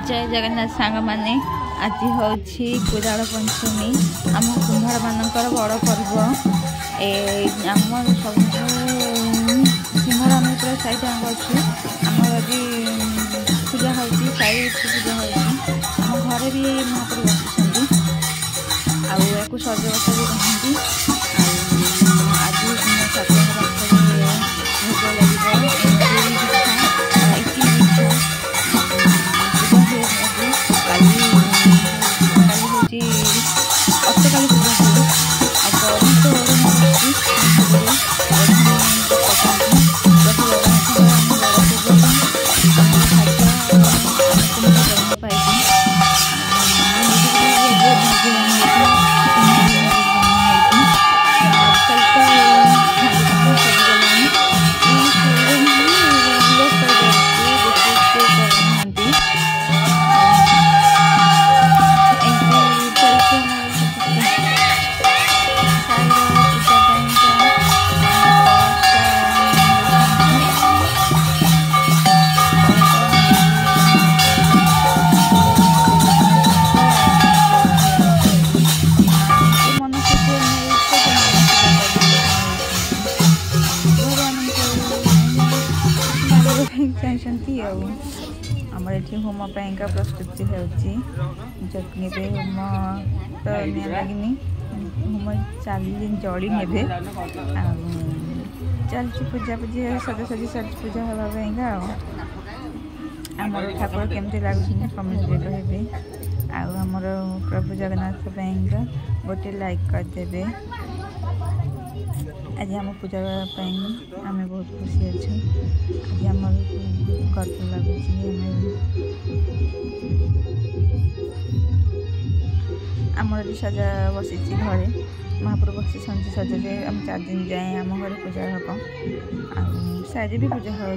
जय जगन्नाथ सांग माने आज हूँ कुदाल पंचमी आम कुंभार मानकर बड़ पर्व आम सब कुंभार आम पूरा साई टाँग अच्छे आम आज पूजा हो साई पूजा हो घरे भी महाप्रभु बसुँच आउ सजबसा भी कहती आज चाहती आमर ये होम का प्रस्तुति होम तो निया लगे होम चली जड़ी ने चलती पूजा पूजी सजासजी चलती पूजा हाँगा आमर ठाकुर केमती लगुच कमेंट कहे आमर प्रभु जगन्नाथ का गोटे लाइक करदे। आज आम पूजा आम बहुत खुशी अच्छे आज आम गर्व लगुच आमर सजा बसी घरे महाप्रभु बसी सजारे आम 4 दिन जाए आम घर पूजा हम सारे भी पूजा हो